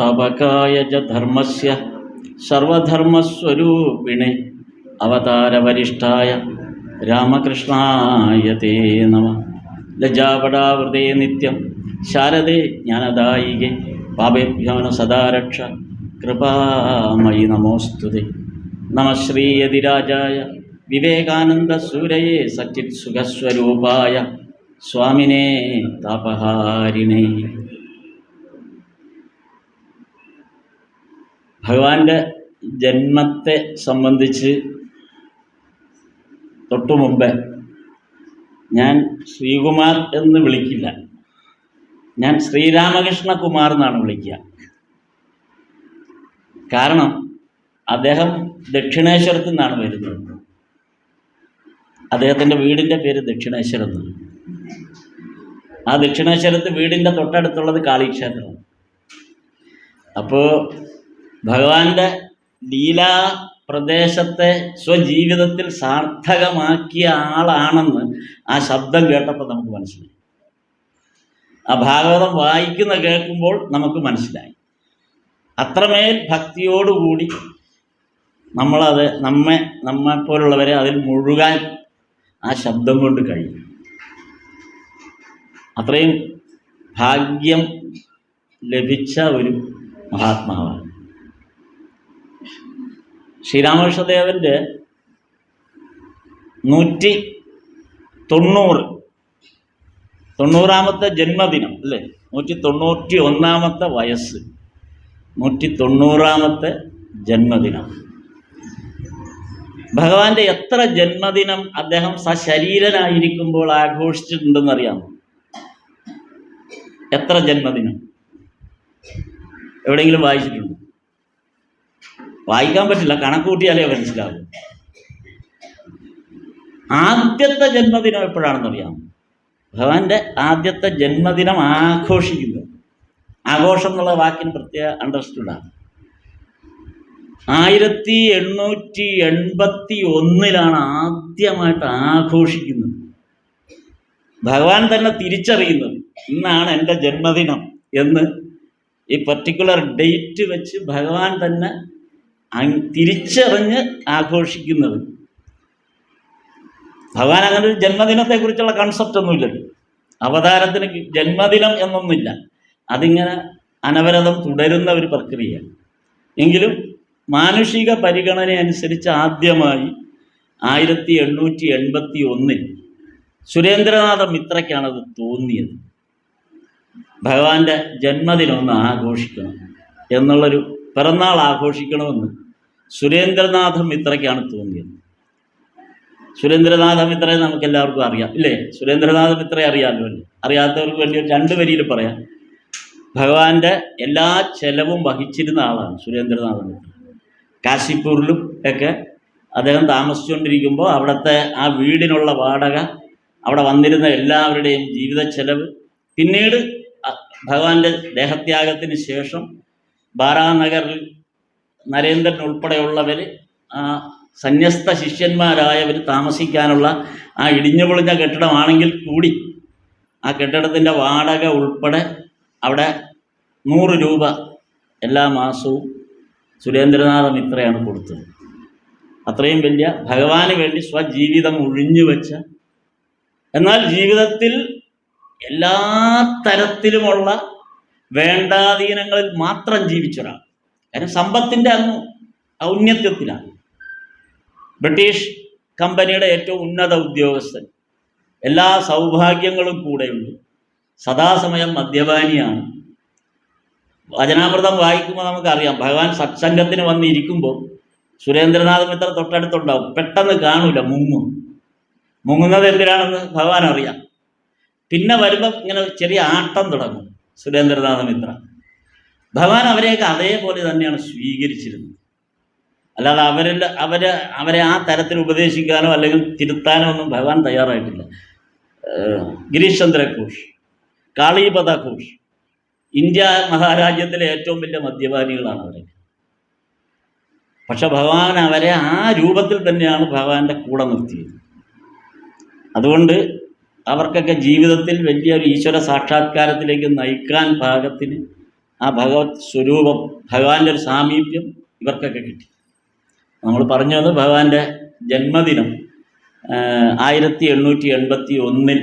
സ്ഥാപകായ ച ധർമ്മസ്യ സർവധർമ്മസ്വരൂപിണേ അവതാരവരിഷ്ഠായ രാമകൃഷ്ണായ തേ നമഃ. ലജ്ജാപടാവൃതേ നിത്യം ശാരദേ ജ്ഞാനദായികേ പാപേഭ്യോ സദാ രക്ഷ കൃപാമയി നമോസ്തുതേ. നമഃ ശ്രീയതിരാജായ വിവേകാനന്ദസൂരയേ സച്ചിത് സുഖസ്വരൂപായ സ്വാമിനേ താപഹാരിണേ. ഭഗവാന്റെ ജന്മത്തെ സംബന്ധിച്ച് തൊട്ടു മുമ്പ് ഞാൻ ശ്രീകുമാർ എന്ന് വിളിക്കില്ല, ഞാൻ ശ്രീരാമകൃഷ്ണ കുമാർ എന്നാണ് വിളിക്കുക. കാരണം അദ്ദേഹം ദക്ഷിണേശ്വരത്തു നിന്നാണ് വരുന്നത്. അദ്ദേഹത്തിൻ്റെ വീടിൻ്റെ പേര് ദക്ഷിണേശ്വരം എന്നാണ്. ആ ദക്ഷിണേശ്വരത്ത് വീടിൻ്റെ തൊട്ടടുത്തുള്ളത് കാളീക്ഷേത്രമാണ്. അപ്പോൾ ഭഗവാന്റെ ലീലാ പ്രദേശത്തെ സ്വജീവിതത്തിൽ സാർത്ഥകമാക്കിയ ആളാണെന്ന് ആ ശബ്ദം കേട്ടപ്പോൾ നമുക്ക് മനസ്സിലായി. ആ ഭാഗവതം കേൾക്കുമ്പോൾ നമുക്ക് മനസ്സിലായി. അത്രമേൽ ഭക്തിയോടുകൂടി നമ്മളെപ്പോലുള്ളവരെ അതിൽ മുഴുകാൻ ആ ശബ്ദം കൊണ്ട് കഴിയും. അത്രയും ഭാഗ്യം ലഭിച്ച ഒരു മഹാത്മാവാണ് ശ്രീരാമകൃഷ്ണദേവൻ്റെ 190ാമത്തെ ജന്മദിനം അല്ലേ, 191ാമത്തെ വയസ്സ്, 190ാമത്തെ ജന്മദിനം. ഭഗവാന്റെ എത്ര ജന്മദിനം അദ്ദേഹം സശരീരനായിരിക്കുമ്പോൾ ആഘോഷിച്ചിട്ടുണ്ടെന്നറിയാമോ? എത്ര ജന്മദിനം എവിടെയെങ്കിലും വായിച്ചിട്ടുണ്ടോ? വായിക്കാൻ പറ്റില്ല, കണക്ക് കൂട്ടിയാലേ മനസ്സിലാവും. ആദ്യത്തെ ജന്മദിനം എപ്പോഴാണെന്നറിയാമോ? ഭഗവാന്റെ ആദ്യത്തെ ജന്മദിനം ആഘോഷിക്കുന്നത്, ആഘോഷം എന്നുള്ള വാക്കിന് പ്രത്യേക അണ്ടർസ്റ്റുഡാണ്. 1881 ആദ്യമായിട്ട് ആഘോഷിക്കുന്നത്. ഭഗവാൻ തന്നെ തിരിച്ചറിയുന്നത് ഇന്നാണ് എൻ്റെ ജന്മദിനം എന്ന്. ഈ പർട്ടിക്കുലർ ഡേറ്റ് വെച്ച് ഭഗവാൻ തന്നെ തിരിച്ചറിഞ്ഞ് ആഘോഷിക്കുന്നത്. ഭഗവാൻ അങ്ങനെ ഒരു ജന്മദിനത്തെക്കുറിച്ചുള്ള കൺസെപ്റ്റ് ഒന്നുമില്ലല്ലോ. അവതാരത്തിന് ജന്മദിനം എന്നൊന്നുമില്ല. അതിങ്ങനെ അനവരതം തുടരുന്ന ഒരു പ്രക്രിയയാണ്. എങ്കിലും മാനുഷിക പരിഗണന അനുസരിച്ച് ആദ്യമായി 1881 സുരേന്ദ്രനാഥ മിത്രയ്ക്കാണത് തോന്നിയത്. ഭഗവാന്റെ ജന്മദിനം ഒന്ന് ആഘോഷിക്കണം എന്നുള്ളൊരു, പിറന്നാൾ ആഘോഷിക്കണമെന്ന് സുരേന്ദ്രനാഥ മിത്രയ്ക്കാണ് തോന്നിയത്. സുരേന്ദ്രനാഥ മിത്രയെ നമുക്ക് എല്ലാവർക്കും അറിയാം ഇല്ലേ? സുരേന്ദ്രനാഥ മിത്രയെ അറിയാമല്ലോ അല്ലേ? അറിയാത്തവർക്ക് വേണ്ടി 2 വരിയിൽ പറയാം. ഭഗവാന്റെ എല്ലാ ചെലവും വഹിച്ചിരുന്ന ആളാണ് സുരേന്ദ്രനാഥ മിത്ര. കാശിപ്പൂരിലും ഒക്കെ അദ്ദേഹം താമസിച്ചുകൊണ്ടിരിക്കുമ്പോൾ അവിടുത്തെ ആ വീടിനുള്ള വാടക, അവിടെ വന്നിരുന്ന എല്ലാവരുടെയും ജീവിത ചെലവ്, പിന്നീട് ഭഗവാന്റെ ദേഹത്യാഗത്തിന് ശേഷം ബാരാനഗറിൽ നരേന്ദ്രൻ ഉൾപ്പെടെയുള്ളവർ, സന്യസ്ത ശിഷ്യന്മാരായവർ താമസിക്കാനുള്ള ആ ഇടിഞ്ഞു പൊളിഞ്ഞ കെട്ടിടമാണെങ്കിൽ കൂടി ആ കെട്ടിടത്തിൻ്റെ വാടക ഉൾപ്പെടെ അവിടെ 100 രൂപ എല്ലാ മാസവും സുരേന്ദ്രനാഥ മിത്രയാണ് കൊടുത്തത്. അത്രയും വലിയ ഭഗവാന് വേണ്ടി സ്വജീവിതം ഒഴിഞ്ഞു വെച്ച, എന്നാൽ ജീവിതത്തിൽ എല്ലാ തരത്തിലുമുള്ള വേണ്ടാധീനങ്ങളിൽ മാത്രം ജീവിച്ചൊരാൾ. കാരണം സമ്പത്തിൻ്റെ അങ്ങ് ഔന്നത്യത്തിലാണ്. ബ്രിട്ടീഷ് കമ്പനിയുടെ ഏറ്റവും ഉന്നത ഉദ്യോഗസ്ഥൻ, എല്ലാ സൗഭാഗ്യങ്ങളും കൂടെയുണ്ട്, സദാസമയം മദ്യപാനിയാണ്. വചനാമൃതം വായിക്കുമ്പോൾ നമുക്കറിയാം, ഭഗവാൻ സത്സംഗത്തിന് വന്നിരിക്കുമ്പോൾ സുരേന്ദ്രനാഥ മിത്ര തൊട്ടടുത്തുണ്ടാവും. പെട്ടെന്ന് കാണൂല, മുങ്ങുന്നത് എന്തിനാണെന്ന് ഭഗവാൻ അറിയാം. പിന്നെ വരുമ്പോൾ ഇങ്ങനെ ചെറിയ ആട്ടം തുടങ്ങും സുരേന്ദ്രനാഥ മിത്ര. ഭഗവാൻ അവരെയൊക്കെ അതേപോലെ തന്നെയാണ് സ്വീകരിച്ചിരുന്നത്. അല്ലാതെ അവരെ ആ തരത്തിൽ ഉപദേശിക്കാനോ അല്ലെങ്കിൽ തിരുത്താനോ ഒന്നും ഭഗവാൻ തയ്യാറായിട്ടില്ല. ഗിരീഷ് ചന്ദ്ര ഘോഷ്, കാളീപദ ഘോഷ്, ഇന്ത്യ മഹാരാജ്യത്തിലെ ഏറ്റവും വലിയ മദ്യപാനികളാണ് അവരൊക്കെ. പക്ഷെ ഭഗവാൻ അവരെ ആ രൂപത്തിൽ തന്നെയാണ് ഭഗവാന്റെ കൂടെ നിർത്തിയത്. അതുകൊണ്ട് അവർക്കൊക്കെ ജീവിതത്തിൽ വലിയൊരു ഈശ്വര സാക്ഷാത്കാരത്തിലേക്ക് നയിക്കാൻ പാകത്തിന് ആ ഭഗവത് സ്വരൂപം, ഭഗവാന്റെ ഒരു സാമീപ്യം ഇവർക്കൊക്കെ കിട്ടി. നമ്മൾ പറഞ്ഞു വന്ന് ഭഗവാന്റെ ജന്മദിനം 1881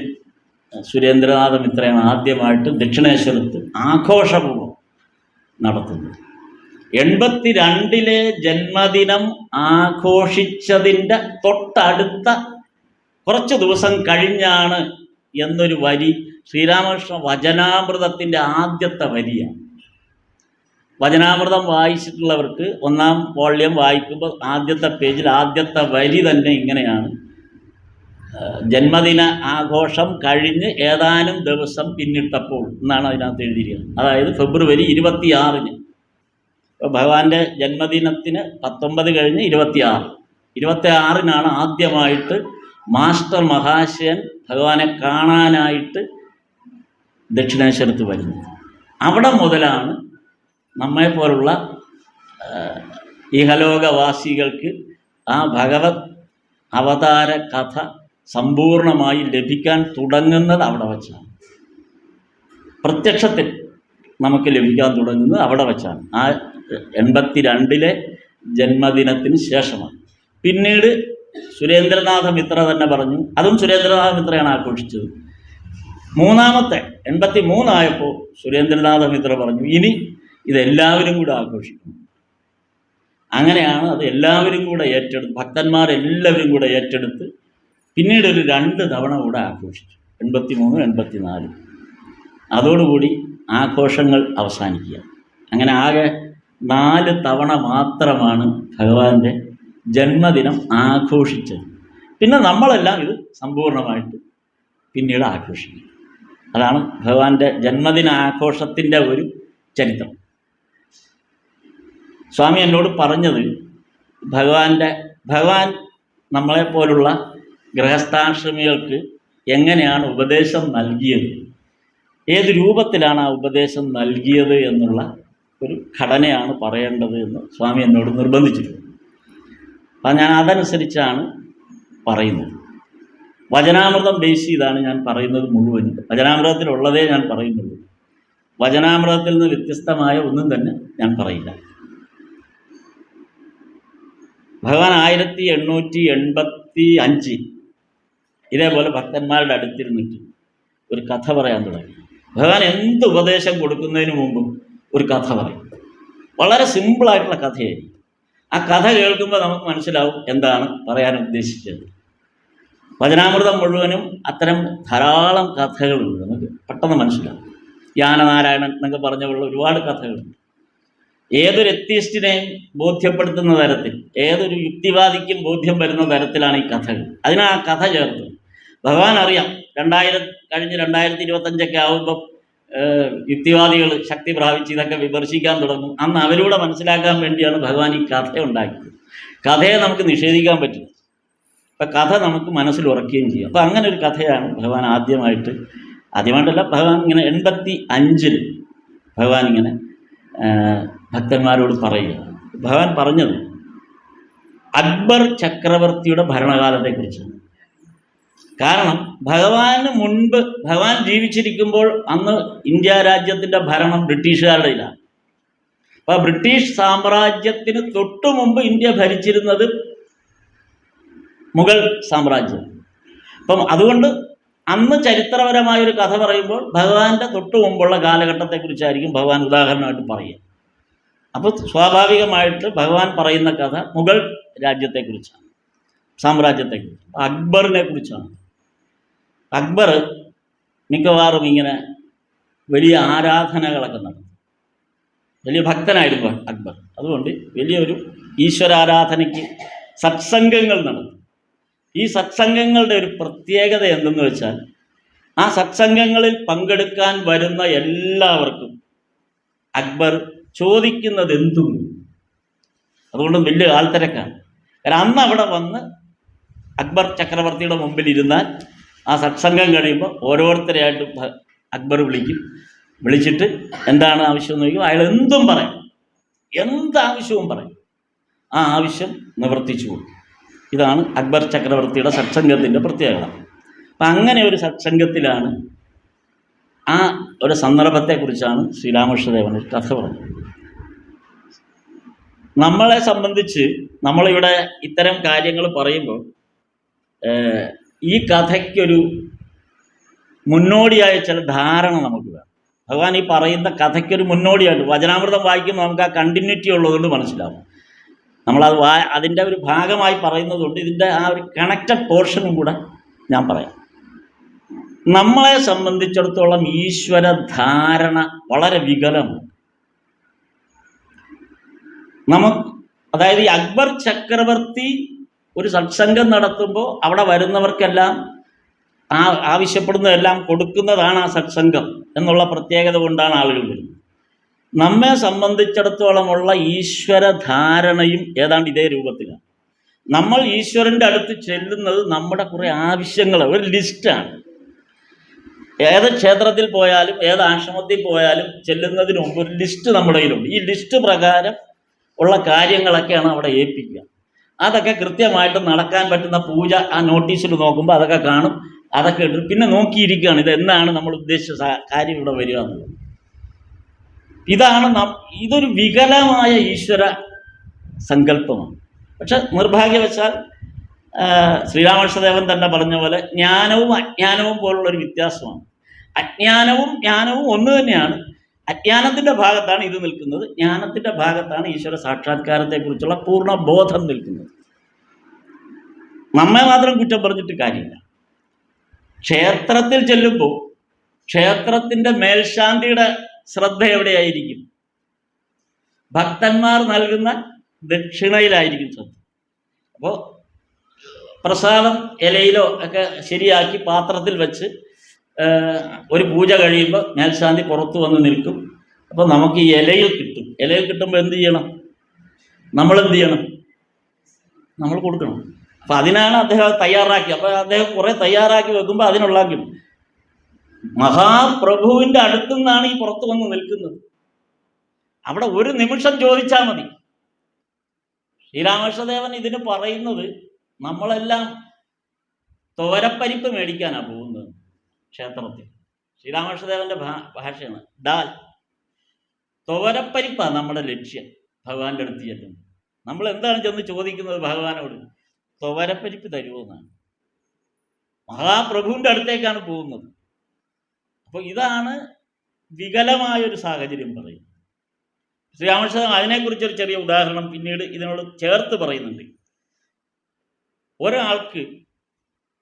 സുരേന്ദ്രനാഥ മിത്രയാണ് ആദ്യമായിട്ട് ദക്ഷിണേശ്വരത്ത് ആഘോഷപൂർവ്വം നടത്തുന്നത്. 82 ജന്മദിനം ആഘോഷിച്ചതിൻ്റെ തൊട്ടടുത്ത കുറച്ച് ദിവസം കഴിഞ്ഞാണ് എന്നൊരു വരി ശ്രീരാമകൃഷ്ണ വചനാമൃതത്തിൻ്റെ ആദ്യത്തെ വരിയാണ്. വചനാമൃതം വായിച്ചിട്ടുള്ളവർക്ക് 1-ാം വോള്യം വായിക്കുമ്പോൾ ആദ്യത്തെ പേജിൽ ആദ്യത്തെ വരി തന്നെ ഇങ്ങനെയാണ്: ജന്മദിന ആഘോഷം കഴിഞ്ഞ് ഏതാനും ദിവസം പിന്നിട്ടപ്പോൾ എന്നാണ് അതിനകത്ത് എഴുതിയിരിക്കുന്നത്. അതായത് ഫെബ്രുവരി 26-ന്. ഇപ്പോൾ ഭഗവാന്റെ ജന്മദിനത്തിന് 19 കഴിഞ്ഞ് 26-നാണ് ആദ്യമായിട്ട് മാസ്റ്റർ മഹാശയൻ ഭഗവാനെ കാണാനായിട്ട് ദക്ഷിണേശ്വരത്ത് വരുന്നത്. അവിടെ മുതലാണ് നമ്മെപ്പോലുള്ള ഇഹലോകവാസികൾക്ക് ആ ഭഗവത് അവതാര കഥ സമ്പൂർണമായി ലഭിക്കാൻ തുടങ്ങുന്നത് അവിടെ വച്ചാണ്. പ്രത്യക്ഷത്തിൽ നമുക്ക് ലഭിക്കാൻ തുടങ്ങുന്നത് അവിടെ വച്ചാണ്. ആ 82 ജന്മദിനത്തിന് ശേഷമാണ്. പിന്നീട് സുരേന്ദ്രനാഥ മിത്ര തന്നെ പറഞ്ഞു, അതും സുരേന്ദ്രനാഥ മിത്രയാണ് ആഘോഷിച്ചത്. 3-ാമത്തെ 83 ആയപ്പോൾ സുരേന്ദ്രനാഥ മിത്ര പറഞ്ഞു, ഇനി ഇതെല്ലാവരും കൂടെ ആഘോഷിക്കും. അങ്ങനെയാണ് അത് എല്ലാവരും കൂടെ ഏറ്റെടുത്ത്, ഭക്തന്മാരെല്ലാവരും കൂടെ ഏറ്റെടുത്ത് പിന്നീട് ഒരു 2 തവണ കൂടെ ആഘോഷിച്ചു. 83, 84. അതോടുകൂടി ആഘോഷങ്ങൾ അവസാനിക്കുക. അങ്ങനെ ആകെ 4 തവണ മാത്രമാണ് ഭഗവാന്റെ ജന്മദിനം ആഘോഷിച്ചത്. പിന്നെ നമ്മളെല്ലാം ഇത് സമ്പൂർണ്ണമായിട്ട് പിന്നീട് ആഘോഷിക്കും. അതാണ് ഭഗവാന്റെ ജന്മദിന ആഘോഷത്തിൻ്റെ ഒരു ചരിത്രം. സ്വാമി എന്നോട് പറഞ്ഞത്, ഭഗവാൻ നമ്മളെപ്പോലുള്ള ഗൃഹസ്ഥാശ്രമികൾക്ക് എങ്ങനെയാണ് ഉപദേശം നൽകിയത്, ഏത് രൂപത്തിലാണ് ആ ഉപദേശം നൽകിയത് എന്നുള്ള ഒരു ഘടനയാണ് പറയേണ്ടത് എന്ന് സ്വാമി എന്നോട് നിർബന്ധിച്ചിട്ടുണ്ട്. അപ്പം ഞാൻ അതനുസരിച്ചാണ് പറയുന്നത്. വചനാമൃതം ബേസ് ചെയ്താണ് ഞാൻ പറയുന്നത് മുഴുവനും. വചനാമൃതത്തിലുള്ളതേ ഞാൻ പറയുന്നുള്ളൂ. വചനാമൃതത്തിൽ നിന്ന് വ്യത്യസ്തമായ ഒന്നും തന്നെ ഞാൻ പറയില്ല. ഭഗവാൻ 1885 ഇതേപോലെ ഭക്തന്മാരുടെ അടുത്തിരുന്നിട്ട് ഒരു കഥ പറയാൻ തുടങ്ങി. ഭഗവാൻ എന്ത് ഉപദേശം കൊടുക്കുന്നതിന് മുമ്പും ഒരു കഥ പറയും. വളരെ സിമ്പിളായിട്ടുള്ള കഥയായിരിക്കും. ആ കഥ കേൾക്കുമ്പോൾ നമുക്ക് മനസ്സിലാവും എന്താണ് പറയാൻ ഉദ്ദേശിച്ചത്. വചനാമൃതം മുഴുവനും അത്തരം ധാരാളം കഥകളുണ്ട്. നമുക്ക് പെട്ടെന്ന് മനസ്സിലാവും. യാനനാരായണൻ എന്നൊക്കെ പറഞ്ഞുള്ള ഒരുപാട് കഥകളുണ്ട്. ഏതൊരു എത്തീസ്റ്റിനെയും ബോധ്യപ്പെടുത്തുന്ന തരത്തിൽ, ഏതൊരു യുക്തിവാദിക്കും ബോധ്യം വരുന്ന തരത്തിലാണ് ഈ കഥകൾ. അതിനാ ആ കഥ ചേർത്ത്. ഭഗവാൻ അറിയാം 2025 ആവുമ്പം യുക്തിവാദികൾ ശക്തി പ്രാപിച്ച് ഇതൊക്കെ വിമർശിക്കാൻ തുടങ്ങും. അന്ന് അവരൂടെ മനസ്സിലാക്കാൻ വേണ്ടിയാണ് ഭഗവാൻ ഈ കഥ ഉണ്ടാക്കിയത്. കഥയെ നമുക്ക് നിഷേധിക്കാൻ പറ്റില്ല. അപ്പം കഥ നമുക്ക് മനസ്സിൽ ഉറക്കുകയും ചെയ്യും. അപ്പം അങ്ങനെ ഒരു കഥയാണ് ഭഗവാൻ ആദ്യമായിട്ടല്ല, ഭഗവാൻ ഇങ്ങനെ 85 ഭഗവാൻ ഇങ്ങനെ ഭക്തന്മാരോട് പറയുക. ഭഗവാൻ പറഞ്ഞത് അക്ബർ ചക്രവർത്തിയുടെ ഭരണകാലത്തെക്കുറിച്ചാണ്. കാരണം ഭഗവാന് മുൻപ്, ഭഗവാൻ ജീവിച്ചിരിക്കുമ്പോൾ അന്ന് ഇന്ത്യ രാജ്യത്തിൻ്റെ ഭരണം ബ്രിട്ടീഷുകാരുടെ ഇലാണ്. അപ്പോൾ ബ്രിട്ടീഷ് സാമ്രാജ്യത്തിന് തൊട്ടു മുമ്പ് ഇന്ത്യ ഭരിച്ചിരുന്നത് മുഗൾ സാമ്രാജ്യം. അപ്പം അതുകൊണ്ട് അന്ന് ചരിത്രപരമായൊരു കഥ പറയുമ്പോൾ ഭഗവാന്റെ തൊട്ടു മുമ്പുള്ള കാലഘട്ടത്തെക്കുറിച്ചായിരിക്കും ഭഗവാൻ ഉദാഹരണമായിട്ട് പറയുക. അപ്പോൾ സ്വാഭാവികമായിട്ട് ഭഗവാൻ പറയുന്ന കഥ മുഗൾ രാജ്യത്തെക്കുറിച്ചാണ്, സാമ്രാജ്യത്തെക്കുറിച്ച്, അക്ബറിനെ കുറിച്ചാണ്. അക്ബർ മിക്കവാറും ഇങ്ങനെ വലിയ ആരാധനകളൊക്കെ നടത്തും. വലിയ ഭക്തനായിരുന്നു അക്ബർ. അതുകൊണ്ട് വലിയൊരു ഈശ്വരാരാധനയ്ക്ക് സത്സംഗങ്ങൾ നടത്തും. ഈ സത്സംഗങ്ങളുടെ ഒരു പ്രത്യേകത എന്തെന്ന് വെച്ചാൽ, ആ സത്സംഗങ്ങളിൽ പങ്കെടുക്കാൻ വരുന്ന എല്ലാവർക്കും അക്ബർ ചോദിക്കുന്നത് എന്തും. അതുകൊണ്ട് വലിയ ആൾത്തിരക്കാണ്. കാരണം അന്ന് അവിടെ വന്ന് അക്ബർ ചക്രവർത്തിയുടെ മുമ്പിൽ ഇരുന്നാൽ ആ സത്സംഗം കഴിയുമ്പോൾ ഓരോരുത്തരെയായിട്ട് അക്ബർ വിളിച്ചിട്ട് എന്താണ് ആവശ്യം എന്ന് ചോദിക്കും. അയാൾ എന്തും പറയും, എന്താവശ്യവും പറയും. ആ ആവശ്യം നിവർത്തിച്ചു കൊടുക്കും. ഇതാണ് അക്ബർ ചക്രവർത്തിയുടെ സത്സംഗത്തിൻ്റെ പ്രത്യേകത. അപ്പം അങ്ങനെ ഒരു സത്സംഗത്തിലാണ് ആ ഒരു സന്ദർഭത്തെക്കുറിച്ചാണ് ശ്രീരാമകൃഷ്ണദേവൻ ഒരു കഥ പറഞ്ഞത്. നമ്മളെ സംബന്ധിച്ച് നമ്മളിവിടെ ഇത്തരം കാര്യങ്ങൾ പറയുമ്പോൾ ഈ കഥയ്ക്കൊരു മുന്നോടിയായ ചില ധാരണ നമുക്ക് വേണം. ഭഗവാൻ ഈ പറയുന്ന കഥയ്ക്കൊരു മുന്നോടിയായിട്ട് വചനാമൃതം വായിക്കുമ്പോൾ നമുക്ക് ആ കണ്ടിന്യൂറ്റി ഉള്ളതുകൊണ്ട് മനസ്സിലാവും. നമ്മളത് അതിൻ്റെ ഒരു ഭാഗമായി പറയുന്നതുകൊണ്ട് ഇതിൻ്റെ ആ ഒരു കണക്റ്റഡ് പോർഷനും കൂടെ ഞാൻ പറയാം. നമ്മളെ സംബന്ധിച്ചിടത്തോളം ഈശ്വര ധാരണ വളരെ വികലമാണ്. അതായത് ഈ അക്ബർ ചക്രവർത്തി ഒരു സത്സംഗം നടത്തുമ്പോൾ അവിടെ വരുന്നവർക്കെല്ലാം ആവശ്യപ്പെടുന്നതെല്ലാം കൊടുക്കുന്നതാണ് ആ സത്സംഗം എന്നുള്ള പ്രത്യേകത കൊണ്ടാണ് ആളുകൾ വരുന്നത്. നമ്മെ സംബന്ധിച്ചിടത്തോളമുള്ള ഈശ്വര ധാരണയും ഏതാണ്ട് ഇതേ രൂപത്തിലാണ്. നമ്മൾ ഈശ്വരൻ്റെ അടുത്ത് ചെല്ലുന്നത് നമ്മുടെ കുറേ ആവശ്യങ്ങൾ, ഒരു ലിസ്റ്റാണ്. ഏത് ക്ഷേത്രത്തിൽ പോയാലും ഏത് ആശ്രമത്തിൽ പോയാലും ചെല്ലുന്നതിന് മുമ്പ് ഒരു ലിസ്റ്റ് നമ്മുടെ കയ്യിലുണ്ട്. ഈ ലിസ്റ്റ് പ്രകാരം ഉള്ള കാര്യങ്ങളൊക്കെയാണ് അവിടെ ഏൽപ്പിക്കുക. അതൊക്കെ കൃത്യമായിട്ട് നടക്കാൻ പറ്റുന്ന പൂജ ആ നോട്ടീസിൽ നോക്കുമ്പോൾ അതൊക്കെ കാണും. അതൊക്കെ ഇട്ട് പിന്നെ നോക്കിയിരിക്കുകയാണ് ഇത് എന്നാണ് നമ്മൾ ഉദ്ദേശിച്ച കാര്യം ഇവിടെ വരിക എന്നുള്ളത്. ഇതൊരു വികലമായ ഈശ്വര സങ്കല്പമാണ്. പക്ഷെ നിർഭാഗ്യവശാൽ ശ്രീരാമകൃഷ്ണദേവൻ തന്നെ പറഞ്ഞ പോലെ ജ്ഞാനവും അജ്ഞാനവും പോലുള്ളൊരു വ്യത്യാസമാണ്. അജ്ഞാനവും ജ്ഞാനവും ഒന്ന് തന്നെയാണ്. അജ്ഞാനത്തിൻ്റെ ഭാഗത്താണ് ഇത് നിൽക്കുന്നത്, ജ്ഞാനത്തിൻ്റെ ഭാഗത്താണ് ഈശ്വര സാക്ഷാത്കാരത്തെക്കുറിച്ചുള്ള പൂർണ്ണ ബോധം നിൽക്കുന്നത്. നമ്മെ മാത്രം കുറ്റം പറഞ്ഞിട്ട് കാര്യമില്ല. ക്ഷേത്രത്തിൽ ചെല്ലുമ്പോൾ ക്ഷേത്രത്തിൻ്റെ മേൽശാന്തിയുടെ ശ്രദ്ധ എവിടെയായിരിക്കും? ഭക്തന്മാർ നൽകുന്ന ദക്ഷിണയിലായിരിക്കും ശ്രദ്ധ. അപ്പോൾ പ്രസാദം ഇലയിലോ ഒക്കെ ശരിയാക്കി പാത്രത്തിൽ വെച്ച് ഒരു പൂജ കഴിയുമ്പോൾ മേൽശാന്തി പുറത്തു വന്ന് നിൽക്കും. അപ്പോൾ നമുക്ക് ഈ ഇലയിൽ കിട്ടും. ഇലയിൽ കിട്ടുമ്പോൾ എന്ത് ചെയ്യണം? നമ്മളെന്ത് ചെയ്യണം? നമ്മൾ കൊടുക്കണം. അപ്പം അതിനാണ് അദ്ദേഹം തയ്യാറാക്കി. അപ്പോൾ അദ്ദേഹം കുറേ തയ്യാറാക്കി വെക്കുമ്പോൾ അതിനുള്ളാക്കി. മഹാപ്രഭുവിൻ്റെ അടുത്തു നിന്നാണ് ഈ പുറത്തു വന്ന് നിൽക്കുന്നത്. അവിടെ ഒരു നിമിഷം ചോദിച്ചാൽ മതി. ശ്രീരാമകൃഷ്ണദേവൻ ഇതിന് പറയുന്നത് നമ്മളെല്ലാം തോരപ്പരിപ്പ് മേടിക്കാനാണ് പോകുന്നത് ക്ഷേത്രത്തിൽ. ശ്രീരാമകൃഷ്ണദേവൻ്റെ ഭാഷയാണ് ഡാൽ. തോരപ്പരിപ്പാണ് നമ്മുടെ ലക്ഷ്യം. ഭഗവാന്റെ അടുത്ത് ചെല്ലുന്നത് നമ്മൾ എന്താണ് ചെന്ന് ചോദിക്കുന്നത്? ഭഗവാനോട് തോരപ്പരിപ്പ് തരുമോന്നാണ്. മഹാപ്രഭുവിൻ്റെ അടുത്തേക്കാണ് പോകുന്നത്. അപ്പോൾ ഇതാണ് വികലമായൊരു സാഹചര്യം പറയുന്നത്. ശ്രീരാമകൃഷ്ണദേവൻ അതിനെക്കുറിച്ചൊരു ചെറിയ ഉദാഹരണം പിന്നീട് ഇതിനോട് ചേർത്ത് പറയുന്നുണ്ട്. ഒരാൾക്ക്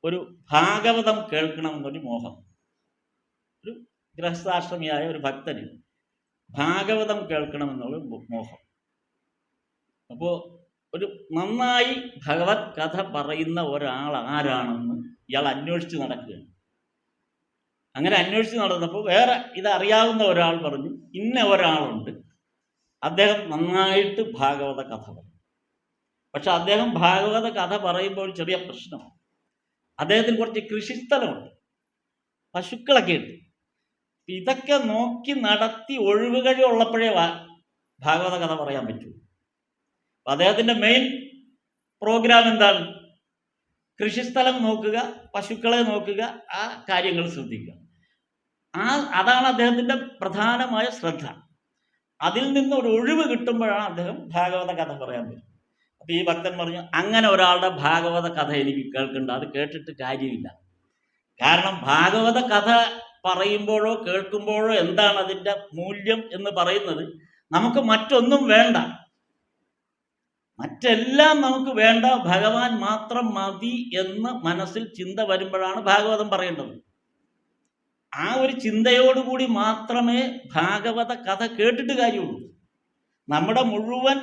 ഒരു ഭാഗവതം കേൾക്കണമെന്നൊരു മോഹം. ഒരു ഗൃഹസ്ഥാശ്രമിയായ ഒരു ഭക്തന് ഭാഗവതം കേൾക്കണമെന്നുള്ള മോഹം. അപ്പോൾ ഒരു നന്നായി ഭഗവത് കഥ പറയുന്ന ഒരാൾ ആരാണെന്ന് ഇയാൾ അന്വേഷിച്ച് നടക്കുകയാണ്. അങ്ങനെ അന്വേഷിച്ച് നടന്നപ്പോൾ വേറെ ഇതറിയാവുന്ന ഒരാൾ പറഞ്ഞു, ഇന്ന ഒരാളുണ്ട്, അദ്ദേഹം നന്നായിട്ട് ഭാഗവത കഥ പറയും. പക്ഷെ അദ്ദേഹം ഭാഗവത കഥ പറയുമ്പോൾ ചെറിയ പ്രശ്നമാണ്. അദ്ദേഹത്തിന് കുറച്ച് കൃഷിസ്ഥലമുണ്ട്, പശുക്കളൊക്കെ ഉണ്ട്. ഇതൊക്കെ നോക്കി നടത്തി ഒഴിവുകഴി ഉള്ളപ്പോഴേ ഭാഗവത കഥ പറയാൻ പറ്റൂ. അപ്പം അദ്ദേഹത്തിൻ്റെ മെയിൻ പ്രോഗ്രാം എന്താണ്? കൃഷിസ്ഥലം നോക്കുക, പശുക്കളെ നോക്കുക, ആ കാര്യങ്ങൾ ശ്രദ്ധിക്കുക. അതാണ് അദ്ദേഹത്തിൻ്റെ പ്രധാനമായ ശ്രദ്ധ. അതിൽ നിന്ന് ഒരു ഒഴിവ് കിട്ടുമ്പോഴാണ് അദ്ദേഹം ഭാഗവത കഥ പറയാൻ പറ്റും. അപ്പം ഈ ഭക്തൻ പറഞ്ഞു, അങ്ങനെ ഒരാളുടെ ഭാഗവത കഥ എനിക്ക് കേൾക്കണ്ട, അത് കേട്ടിട്ട് കാര്യമില്ല. കാരണം ഭാഗവത കഥ പറയുമ്പോഴോ കേൾക്കുമ്പോഴോ എന്താണ് അതിൻ്റെ മൂല്യം എന്ന് പറയുന്നത്? നമുക്ക് മറ്റൊന്നും വേണ്ട, മറ്റെല്ലാം നമുക്ക് വേണ്ട, ഭഗവാൻ മാത്രം മതി എന്ന് മനസ്സിൽ ചിന്ത വരുമ്പോഴാണ് ഭാഗവതം പറയേണ്ടത്. ആ ഒരു ചിന്തയോടുകൂടി മാത്രമേ ഭാഗവത കഥ കേട്ടിട്ട് കാര്യമുള്ളൂ. നമ്മുടെ മുഴുവൻ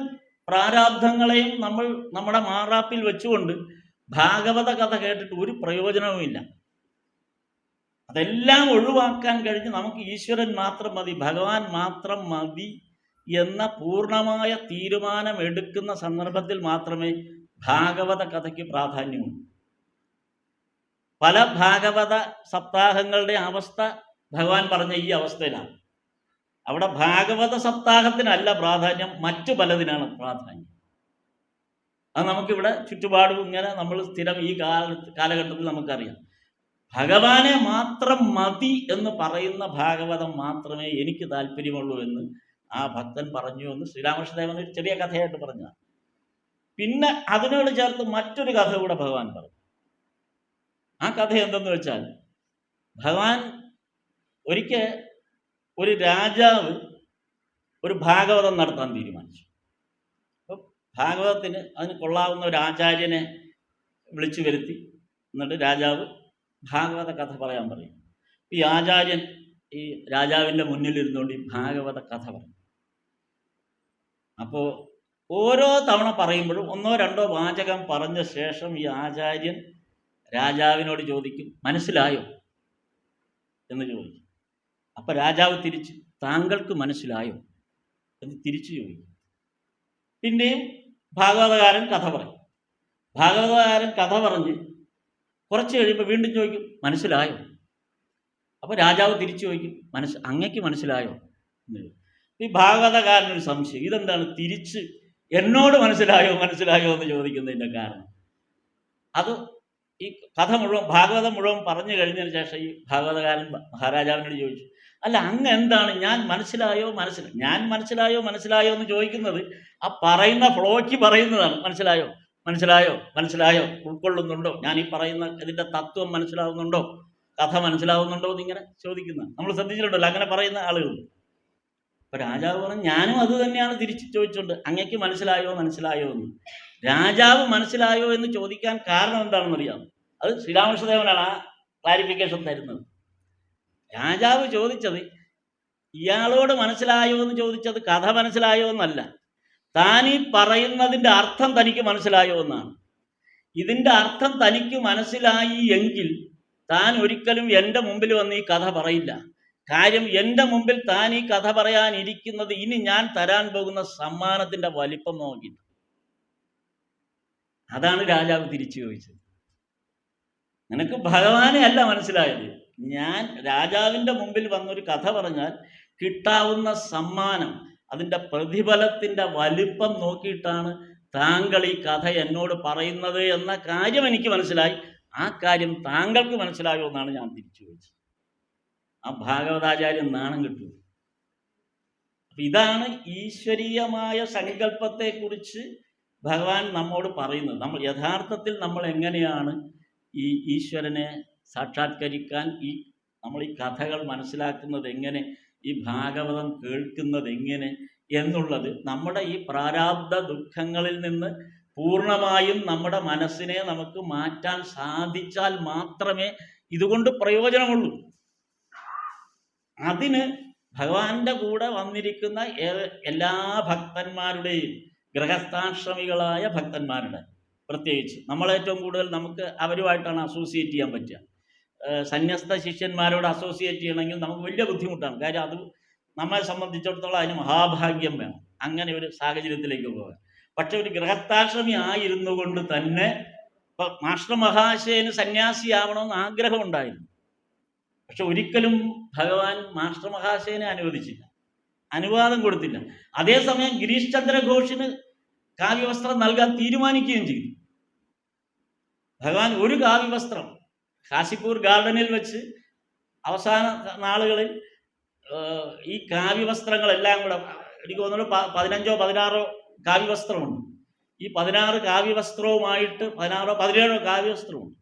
പ്രാരാബ്ധങ്ങളെയും നമ്മൾ നമ്മുടെ മാറാപ്പിൽ വെച്ചുകൊണ്ട് ഭാഗവത കഥ കേട്ടിട്ട് ഒരു പ്രയോജനവുമില്ല. അതെല്ലാം ഒഴിവാക്കാൻ കഴിഞ്ഞ് നമുക്ക് ഈശ്വരൻ മാത്രം മതി, ഭഗവാൻ മാത്രം മതി എന്ന പൂർണ്ണമായ തീരുമാനം എടുക്കുന്ന സന്ദർഭത്തിൽ മാത്രമേ ഭാഗവത കഥയ്ക്ക് പ്രാധാന്യമുള്ളൂ. പല ഭാഗവത സപ്താഹങ്ങളുടെ അവസ്ഥ ഭഗവാൻ പറഞ്ഞ ഈ അവസ്ഥയിലാണ്. അവിടെ ഭാഗവത സപ്താഹത്തിനല്ല പ്രാധാന്യം, മറ്റു പലതിനാണ് പ്രാധാന്യം. അത് നമുക്കിവിടെ ചുറ്റുപാടും ഇങ്ങനെ നമ്മൾ സ്ഥിരം ഈ കാലഘട്ടത്തിൽ നമുക്കറിയാം. ഭഗവാനെ മാത്രം മതി എന്ന് പറയുന്ന ഭാഗവതം മാത്രമേ എനിക്ക് താല്പര്യമുള്ളൂ എന്ന് ആ ഭക്തൻ പറഞ്ഞു എന്ന് ശ്രീരാമകൃഷ്ണദേവൻ ഒരു ചെറിയ കഥയായിട്ട് പറഞ്ഞതാണ്. പിന്നെ അതിനോട് ചേർത്ത് മറ്റൊരു കഥ കൂടെ ഭഗവാൻ പറഞ്ഞു. ആ കഥ എന്തെന്ന് വെച്ചാൽ, ഭഗവാൻ ഒരിക്കൽ ഒരു രാജാവ് ഒരു ഭാഗവതം നടത്താൻ തീരുമാനിച്ചു. അപ്പം ഭാഗവതത്തിന് അതിന് കൊള്ളാവുന്ന ഒരു ആചാര്യനെ വിളിച്ചു വരുത്തി. എന്നിട്ട് രാജാവ് ഭാഗവത കഥ പറയാൻ പറയും. ഈ ആചാര്യൻ ഈ രാജാവിൻ്റെ മുന്നിലിരുന്നുകൊണ്ട് ഈ ഭാഗവത കഥ പറയും. അപ്പോൾ ഓരോ തവണ പറയുമ്പോഴും ഒന്നോ രണ്ടോ വാചകം പറഞ്ഞ ശേഷം ഈ ആചാര്യൻ രാജാവിനോട് ചോദിക്കും, മനസ്സിലായോ എന്ന് ചോദിക്കും. അപ്പം രാജാവ് തിരിച്ച്, താങ്കൾക്ക് മനസ്സിലായോ എന്ന് തിരിച്ചു ചോദിക്കും. പിന്നെയും ഭാഗവതകാരൻ കഥ പറയും. ഭാഗവതകാരൻ കഥ പറഞ്ഞ് കുറച്ച് കഴിയുമ്പോൾ വീണ്ടും ചോദിക്കും, മനസ്സിലായോ? അപ്പോൾ രാജാവ് തിരിച്ചു ചോദിക്കും, അങ്ങയ്ക്ക് മനസ്സിലായോ എന്ന് ചോദിക്കും. ഈ ഭാഗവതകാരനൊരു സംശയം, ഇതെന്താണ് തിരിച്ച് എന്നോട് മനസ്സിലായോ എന്ന് ചോദിക്കുന്നതിൻ്റെ കാരണം? അത് ഈ കഥ മുഴുവൻ, ഭാഗവതം മുഴുവൻ പറഞ്ഞു കഴിഞ്ഞതിന് ശേഷം ഈ ഭാഗവതകാരൻ മഹാരാജാവിനോട് ചോദിച്ചു, അല്ല അങ്ങ് എന്താണ് ഞാൻ മനസ്സിലായോ എന്ന് ചോദിക്കുന്നത് ആ പറയുന്ന ഫ്ലോയ്ക്ക് പറയുന്നതാണ്. മനസ്സിലായോ ഉൾക്കൊള്ളുന്നുണ്ടോ, ഞാൻ ഈ പറയുന്ന ഇതിൻ്റെ തത്വം മനസ്സിലാവുന്നുണ്ടോ, കഥ മനസ്സിലാവുന്നുണ്ടോ എന്നിങ്ങനെ ചോദിക്കുന്നത് നമ്മൾ ശ്രദ്ധിച്ചിട്ടുണ്ടല്ലോ, അങ്ങനെ പറയുന്ന ആളുകളുണ്ട്. അപ്പോൾ രാജാവ് പറഞ്ഞു, ഞാനും അത് തന്നെയാണ് തിരിച്ച് ചോദിച്ചുകൊണ്ട്, അങ്ങയ്ക്ക് മനസ്സിലായോ എന്ന്. രാജാവ് മനസ്സിലായോ എന്ന് ചോദിക്കാൻ കാരണം എന്താണെന്ന് അറിയാമോ? അത് ശ്രീരാമകൃഷ്ണദേവനാണ് ആ ക്ലാരിഫിക്കേഷൻ തരുന്നത്. രാജാവ് ചോദിച്ചത്, ഇയാളോട് മനസ്സിലായോ എന്ന് ചോദിച്ചത് കഥ മനസ്സിലായോ എന്നല്ല, താൻ ഈ പറയുന്നതിൻ്റെ അർത്ഥം തനിക്ക് മനസ്സിലായോ എന്നാണ്. ഇതിൻ്റെ അർത്ഥം തനിക്ക് മനസ്സിലായി എങ്കിൽ താൻ ഒരിക്കലും എൻ്റെ മുമ്പിൽ വന്ന് ഈ കഥ പറയില്ല. കാര്യം എൻ്റെ മുമ്പിൽ താൻ ഈ കഥ പറയാനിരിക്കുന്നത് ഇനി ഞാൻ തരാൻ പോകുന്ന സമ്മാനത്തിൻ്റെ വലിപ്പം നോക്കി. അതാണ് രാജാവ് തിരിച്ചു ചോദിച്ചത്. നിനക്ക് ഭഗവാനെ അല്ല മനസ്സിലായത്, ഞാൻ രാജാവിൻ്റെ മുമ്പിൽ വന്നൊരു കഥ പറഞ്ഞാൽ കിട്ടാവുന്ന സമ്മാനം, അതിൻ്റെ പ്രതിഫലത്തിൻ്റെ വലിപ്പം നോക്കിയിട്ടാണ് താങ്കൾ ഈ കഥ എന്നോട് പറയുന്നത് എന്ന കാര്യം എനിക്ക് മനസ്സിലായി. ആ കാര്യം താങ്കൾക്ക് മനസ്സിലായോ എന്നാണ് ഞാൻ തിരിച്ചു ചോദിച്ചത്. ആ ഭാഗവതാചാര്യൻ നാണം കിട്ടു. അപ്പം ഇതാണ് ഈശ്വരീയമായ സങ്കല്പത്തെക്കുറിച്ച് ഭഗവാൻ നമ്മോട് പറയുന്നത്. യഥാർത്ഥത്തിൽ നമ്മൾ എങ്ങനെയാണ് ഈ ഈശ്വരനെ സാക്ഷാത്കരിക്കാൻ, നമ്മൾ ഈ കഥകൾ മനസ്സിലാക്കുന്നത് എങ്ങനെ, ഈ ഭാഗവതം കേൾക്കുന്നത് എങ്ങനെ എന്നുള്ളത് നമ്മുടെ ഈ പ്രാരാബ്ധ ദുഃഖങ്ങളിൽ നിന്ന് പൂർണ്ണമായും നമ്മുടെ മനസ്സിനെ നമുക്ക് മാറ്റാൻ സാധിച്ചാൽ മാത്രമേ ഇതുകൊണ്ട് പ്രയോജനമുള്ളൂ. അതിന് ഭഗവാന്റെ കൂടെ വന്നിരിക്കുന്ന എല്ലാ ഭക്തന്മാരുടെയും, ഗൃഹസ്ഥാശ്രമികളായ ഭക്തന്മാരുടെ പ്രത്യേകിച്ച് നമ്മളേറ്റവും കൂടുതൽ നമുക്ക് അവരുമായിട്ടാണ് അസോസിയേറ്റ് ചെയ്യാൻ പറ്റുക. സന്യസ്ത ശിഷ്യന്മാരോട് അസോസിയേറ്റ് ചെയ്യണമെങ്കിൽ നമുക്ക് വലിയ ബുദ്ധിമുട്ടാണ്. കാര്യം അത് നമ്മെ സംബന്ധിച്ചിടത്തോളം അതിന് മഹാഭാഗ്യം വേണം അങ്ങനെ ഒരു സാഹചര്യത്തിലേക്ക് പോകാൻ. പക്ഷെ ഒരു ഗൃഹസ്ഥാശ്രമി ആയിരുന്നു കൊണ്ട് തന്നെ ഇപ്പം മാസ്റ്റർ മഹാശയന് സന്യാസിയാവണമെന്ന് ആഗ്രഹമുണ്ടായിരുന്നു. പക്ഷെ ഒരിക്കലും ഭഗവാൻ മാസ്റ്റർ മഹാശയനെ അനുവദിച്ചില്ല, അനുവാദം കൊടുത്തില്ല. അതേസമയം ഗിരീഷ് ചന്ദ്ര ഘോഷിന് കാവ്യവസ്ത്രം നൽകാൻ തീരുമാനിക്കുകയും ചെയ്തു. ഭഗവാൻ ഒരു കാവ്യവസ്ത്രം കാശിപ്പൂർ ഗാർഡനിൽ വെച്ച് അവസാന നാളുകളിൽ ഈ കാവ്യവസ്ത്രങ്ങളെല്ലാം കൂടെ എനിക്ക് തോന്നുന്നു 15ഓ 16ഓ കാവ്യവസ്ത്രമുണ്ട്. ഈ 16 കാവ്യവസ്ത്രവുമായിട്ട് 16ഓ 17ഓ കാവ്യവസ്ത്രമുണ്ട്.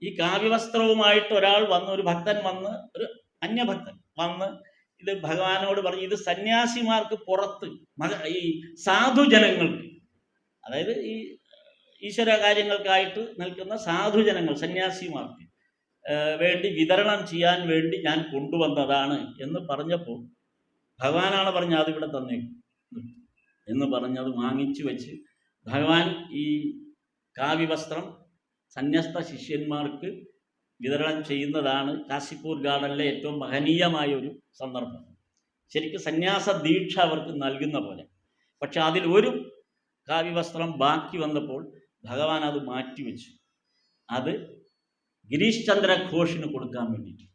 ഈ കാവ്യവസ്ത്രവുമായിട്ട് ഒരാൾ വന്ന്, ഒരു ഭക്തൻ വന്ന്, ഒരു അന്യഭക്തൻ വന്ന് ഇത് ഭഗവാനോട് പറഞ്ഞു, ഇത് സന്യാസിമാർക്ക് പുറത്ത്, ഈ സാധുജനങ്ങൾക്ക്, അതായത് ഈ ഈശ്വര കാര്യങ്ങൾക്കായിട്ട് നിൽക്കുന്ന സാധുജനങ്ങൾ, സന്യാസിമാർക്ക് വേണ്ടി വിതരണം ചെയ്യാൻ വേണ്ടി ഞാൻ കൊണ്ടുവന്നതാണ് എന്ന് പറഞ്ഞപ്പോൾ ഭഗവാനാണ് പറഞ്ഞത്, അതിവിടെ തന്നേക്കും എന്ന് പറഞ്ഞത് വാങ്ങിച്ചു വെച്ച് ഭഗവാൻ ഈ കാവ്യവസ്ത്രം സന്യസ്ത ശിഷ്യന്മാർക്ക് വിതരണം ചെയ്യുന്നതാണ് കാശിപ്പൂർ ഗാർഡനിലെ ഏറ്റവും മഹനീയമായ ഒരു സന്ദർഭം. ശരിക്കും സന്യാസ ദീക്ഷ അവർക്ക് നൽകുന്ന പോലെ. പക്ഷെ അതിൽ ഒരു കാവ്യവസ്ത്രം ബാക്കി വന്നപ്പോൾ ഭഗവാൻ അത് മാറ്റിവെച്ചു. അത് ഗിരീഷ് ചന്ദ്ര ഘോഷിന് കൊടുക്കാൻ വേണ്ടിയിട്ട്.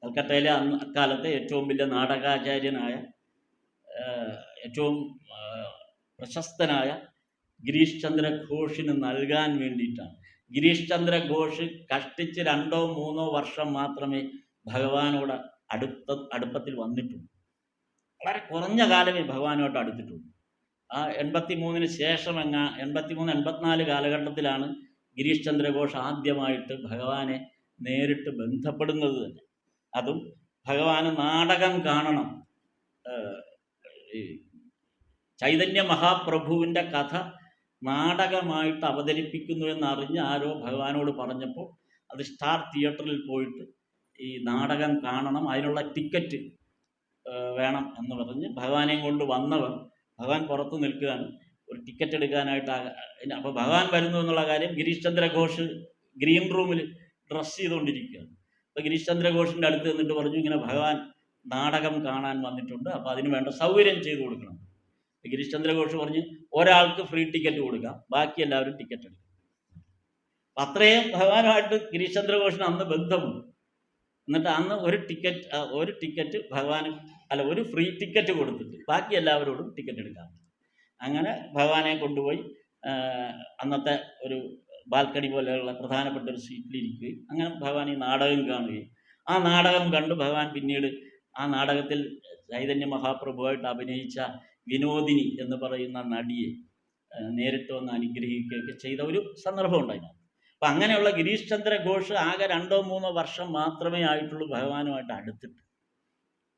കൽക്കട്ടയിലെ അക്കാലത്തെ ഏറ്റവും വലിയ നാടകാചാര്യനായ, ഏറ്റവും പ്രശസ്തനായ ഗിരീഷ് ചന്ദ്ര ഘോഷിന് നൽകാൻ വേണ്ടിയിട്ടാണ്. ഗിരീഷ് ചന്ദ്ര ഘോഷ് കഷ്ടിച്ച് 2-3 വർഷം മാത്രമേ ഭഗവാനോട് അടുപ്പത്തിൽ വന്നിട്ടുള്ളൂ. വളരെ കുറഞ്ഞ കാലമേ ഭഗവാനുമായിട്ട് അടുത്തിട്ടുള്ളൂ. ആ 83-ന് ശേഷം 83-84 കാലഘട്ടത്തിലാണ് ഗിരീഷ് ചന്ദ്ര ഘോഷ് ആദ്യമായിട്ട് ഭഗവാനെ നേരിട്ട് ബന്ധപ്പെടുന്നത് തന്നെ. അതും ഭഗവാന് നാടകം കാണണം, ചൈതന്യ മഹാപ്രഭുവിൻ്റെ കഥ നാടകമായിട്ട് അവതരിപ്പിക്കുന്നു എന്നറിഞ്ഞ് ആരോ ഭഗവാനോട് പറഞ്ഞപ്പോൾ അത് സ്റ്റാർ തിയേറ്ററിൽ പോയിട്ട് ഈ നാടകം കാണണം, അതിനുള്ള ടിക്കറ്റ് വേണം എന്ന് പറഞ്ഞ് ഭഗവാനെയും കൊണ്ട് വന്നവർ, ഭഗവാൻ പുറത്ത് നിൽക്കുകയാണ്, ഒരു ടിക്കറ്റ് എടുക്കാനായിട്ട്. അപ്പോൾ ഭഗവാൻ വരുന്നു എന്നുള്ള കാര്യം ഗിരീഷ് ചന്ദ്ര ഘോഷ് ഗ്രീൻ റൂമിൽ ഡ്രസ്സ് ചെയ്തുകൊണ്ടിരിക്കുകയാണ്. അപ്പോൾ ഗിരീഷ് ചന്ദ്ര ഘോഷിൻ്റെ അടുത്ത് നിന്നിട്ട് പറഞ്ഞു, ഇങ്ങനെ ഭഗവാൻ നാടകം കാണാൻ വന്നിട്ടുണ്ട്, അപ്പോൾ അതിന് വേണ്ട സൗകര്യം ചെയ്തു കൊടുക്കണം. ഗിരീഷ് ചന്ദ്ര ഘോഷ് പറഞ്ഞു, ഒരാൾക്ക് ഫ്രീ ടിക്കറ്റ് കൊടുക്കാം, ബാക്കി എല്ലാവരും ടിക്കറ്റ് എടുക്കും. അത്രയും ഭഗവാനുമായിട്ട് ഗിരീഷ് ചന്ദ്ര ഘോഷിന് അന്ന് ബന്ധമുണ്ട്. എന്നിട്ട് അന്ന് ഒരു ടിക്കറ്റ് ഭഗവാന് ഒരു ഫ്രീ ടിക്കറ്റ് കൊടുത്തിട്ട് ബാക്കി എല്ലാവരോടും ടിക്കറ്റ് എടുക്കാം. അങ്ങനെ ഭഗവാനെ കൊണ്ടുപോയി അന്നത്തെ ഒരു ബാൽക്കണി പോലെയുള്ള പ്രധാനപ്പെട്ട ഒരു സീറ്റിലിരിക്കുകയും അങ്ങനെ ഭഗവാൻ ഈ നാടകം കാണുകയും, ആ നാടകം കണ്ട് ഭഗവാൻ പിന്നീട് ആ നാടകത്തിൽ ചൈതന്യ മഹാപ്രഭുവായിട്ട് അഭിനയിച്ച വിനോദിനി എന്ന് പറയുന്ന നടിയെ നേരിട്ട് വന്ന് അനുഗ്രഹിക്കുകയൊക്കെ ചെയ്ത ഒരു സന്ദർഭം ഉണ്ടായിരുന്നു. അപ്പം അങ്ങനെയുള്ള ഗിരീഷ് ചന്ദ്ര ഘോഷ് ആകെ 2-3 വർഷം മാത്രമേ ആയിട്ടുള്ളൂ ഭഗവാനുമായിട്ട് അടുത്തിട്ട്.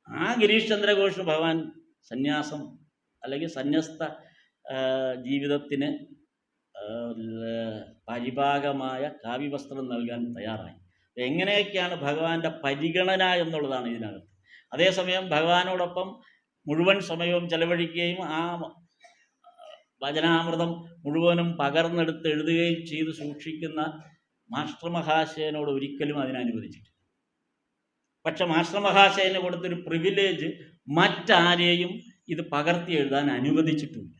ആ ഗിരീഷ് ചന്ദ്ര ഘോഷ് ഭഗവാൻ സന്യാസം അല്ലെങ്കിൽ സന്യസ്ത ജീവിതത്തിന് പരിഭാഗമായ കാവ്യവസ്ത്രം നൽകാൻ തയ്യാറായി. എങ്ങനെയൊക്കെയാണ് ഭഗവാന്റെ പരിഗണന എന്നുള്ളതാണ് ഇതിനകത്ത്. അതേസമയം ഭഗവാനോടൊപ്പം മുഴുവൻ സമയവും ചെലവഴിക്കുകയും ആ വചനാമൃതം മുഴുവനും പകർന്നെടുത്ത് എഴുതുകയും ചെയ്ത് സൂക്ഷിക്കുന്ന മാസ്റ്റർ മഹാശയനോട് ഒരിക്കലും അതിനനുവദിച്ചിട്ടില്ല. പക്ഷെ മാസ്റ്റർ മഹാശയന് കൊടുത്തൊരു പ്രിവിലേജ് മറ്റാരെയും ഇത് പകർത്തി എഴുതാൻ അനുവദിച്ചിട്ടില്ല.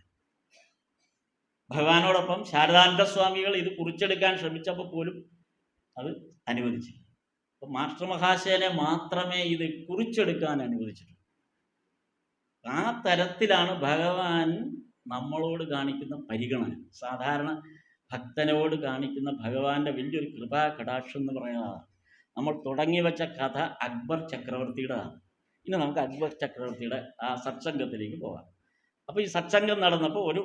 ഭഗവാനോടൊപ്പം ശാരദാനന്ദ സ്വാമികൾ ഇത് കുറിച്ചെടുക്കാൻ ശ്രമിച്ചപ്പോൾ പോലും അത് അനുവദിച്ചില്ല. അപ്പം മാസ്റ്റർ മഹാശയനെ മാത്രമേ ഇത് കുറിച്ചെടുക്കാൻ അനുവദിച്ചിട്ടുള്ളൂ. ആ തരത്തിലാണ് ഭഗവാൻ നമ്മളോട് കാണിക്കുന്ന പരിഗണന. സാധാരണ ഭക്തനോട് കാണിക്കുന്ന ഭഗവാന്റെ വലിയൊരു കൃപാ കടാക്ഷം എന്ന് പറയാം. നമ്മൾ തുടങ്ങി വെച്ച കഥ അക്ബർ ചക്രവർത്തിയുടെതാണ്. ഇനി നമുക്ക് അക്ബർ ചക്രവർത്തിയുടെ ആ സത്സംഗത്തിലേക്ക് പോകാം. അപ്പോൾ ഈ സത്സംഗം നടന്നപ്പോൾ ഒരു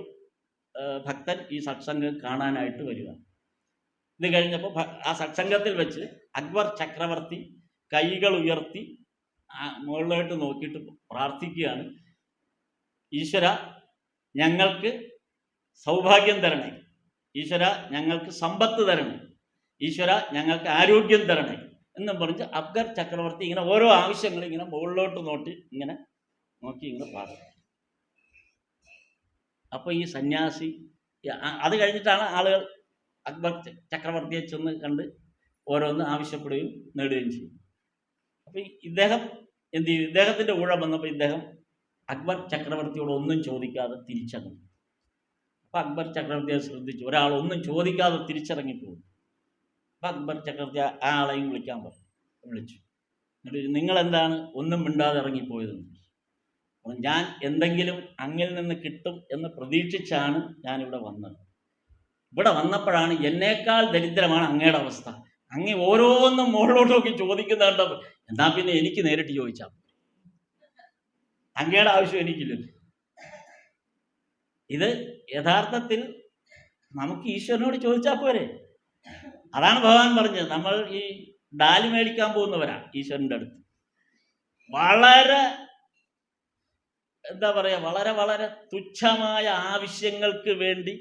ഭക്തൻ ഈ സത്സംഗം കാണാനായിട്ട് വരിക. ഇത് കഴിഞ്ഞപ്പോൾ ആ സത്സംഗത്തിൽ വെച്ച് അക്ബർ ചക്രവർത്തി കൈകൾ ഉയർത്തി മുകളിലോട്ട് നോക്കിയിട്ട് പ്രാർത്ഥിക്കുകയാണ്, ഈശ്വര ഞങ്ങൾക്ക് സൗഭാഗ്യം തരണേ, ഈശ്വര ഞങ്ങൾക്ക് സമ്പത്ത് തരണേ, ഈശ്വര ഞങ്ങൾക്ക് ആരോഗ്യം തരണേ എന്നും പറഞ്ഞ് അക്ബർ ചക്രവർത്തി ഇങ്ങനെ ഓരോ ആവശ്യങ്ങൾ ഇങ്ങനെ മുകളിലോട്ട് നോക്കി ഇങ്ങനെ പ്രാർത്ഥിക്കും. അപ്പോൾ ഈ സന്യാസി അത് കഴിഞ്ഞിട്ടാണ് ആളുകൾ അക്ബർ ചക്രവർത്തിയെ ചെന്ന് കണ്ട് ഓരോന്ന് ആവശ്യപ്പെടുകയും നേടുകയും ചെയ്യും. അപ്പോൾ ഇദ്ദേഹം എന്ത് ചെയ്യും? ഇദ്ദേഹത്തിൻ്റെ ഊഴം വന്നപ്പോൾ ഇദ്ദേഹം അക്ബർ ചക്രവർത്തിയോട് ഒന്നും ചോദിക്കാതെ തിരിച്ചങ്ങി. അപ്പോൾ അക്ബർ ചക്രവർത്തിയെ ശ്രദ്ധിച്ചു, ഒരാൾ ഒന്നും ചോദിക്കാതെ തിരിച്ചിറങ്ങിപ്പോകും. അപ്പം അക്ബർ ചക്രവർത്തി ആ ആളെയും വിളിച്ചു. എന്നിട്ട് നിങ്ങളെന്താണ് ഒന്നും മിണ്ടാതെ ഇറങ്ങിപ്പോയതെന്ന്. അപ്പം ഞാൻ എന്തെങ്കിലും അങ്ങിൽ നിന്ന് കിട്ടും എന്ന് പ്രതീക്ഷിച്ചാണ് ഞാനിവിടെ വന്നത്. ഇവിടെ വന്നപ്പോഴാണ് എന്നേക്കാൾ ദരിദ്രമാണ് അങ്ങയുടെ അവസ്ഥ. അങ്ങ് ഓരോന്നും മുകളിലോട്ട് നോക്കി ചോദിക്കുന്ന കണ്ടപ്പോൾ എന്നാൽ പിന്നെ എനിക്ക് നേരിട്ട് ചോദിച്ചാൽ അങ്ങയുടെ ആവശ്യം എനിക്കില്ലല്ലോ. ഇത് യഥാർത്ഥത്തിൽ നമുക്ക് ഈശ്വരനോട് ചോദിച്ചാൽ പോരെ. അതാണ് ഭഗവാൻ പറഞ്ഞത്, നമ്മൾ ഈ ഡാല് മേടിക്കാൻ പോകുന്നവരാ ഈശ്വരൻ്റെ അടുത്ത്. വളരെ എന്താ പറയുക, വളരെ വളരെ തുച്ഛമായ ആവശ്യങ്ങൾക്ക് വേണ്ടി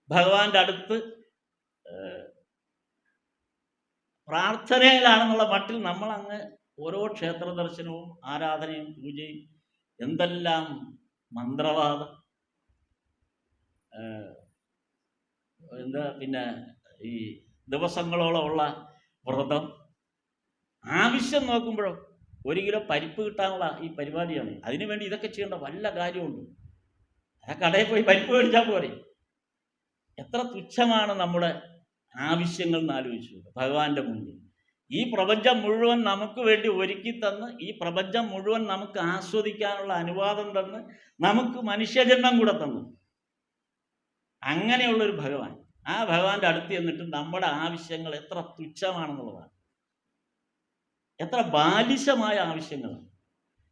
ഭഗവാന്റെ അടുത്ത് പ്രാർത്ഥനയിലാണെന്നുള്ള മട്ടിൽ നമ്മൾ അങ്ങ് ഓരോ ക്ഷേത്ര ദർശനവും ആരാധനയും പൂജയും എന്തെല്ലാം മന്ത്രവാദം, പിന്നെ ഈ ദിവസങ്ങളോളം ഉള്ള വ്രതം, ആവശ്യം നോക്കുമ്പോഴോ 1 കിലോ പരിപ്പ് കിട്ടാനുള്ള ഈ പരിപാടിയാണ്. അതിനുവേണ്ടി ഇതൊക്കെ ചെയ്യേണ്ട വല്ല കാര്യമുണ്ട്? ആ കടയിൽ പോയി പരിപ്പ് മേടിച്ചാൽ പോരെ. എത്ര തുച്ഛമാണ് നമ്മുടെ ആവശ്യങ്ങൾ എന്ന് ആലോചിച്ചു ഭഗവാന്റെ മുന്നിൽ. ഈ പ്രപഞ്ചം മുഴുവൻ നമുക്ക് വേണ്ടി ഒരുക്കി തന്ന്, ഈ പ്രപഞ്ചം മുഴുവൻ നമുക്ക് ആസ്വദിക്കാനുള്ള അനുവാദം തന്ന്, നമുക്ക് മനുഷ്യജന്മം കൂടെ തന്നു. അങ്ങനെയുള്ളൊരു ഭഗവാൻ, ആ ആ ഭഗവാന്റെ അടുത്ത് ചെന്നിട്ട് നമ്മുടെ ആവശ്യങ്ങൾ എത്ര തുച്ഛമാണെന്നുള്ളതാണ്, എത്ര ബാലിശമായ ആവശ്യങ്ങളാണ്,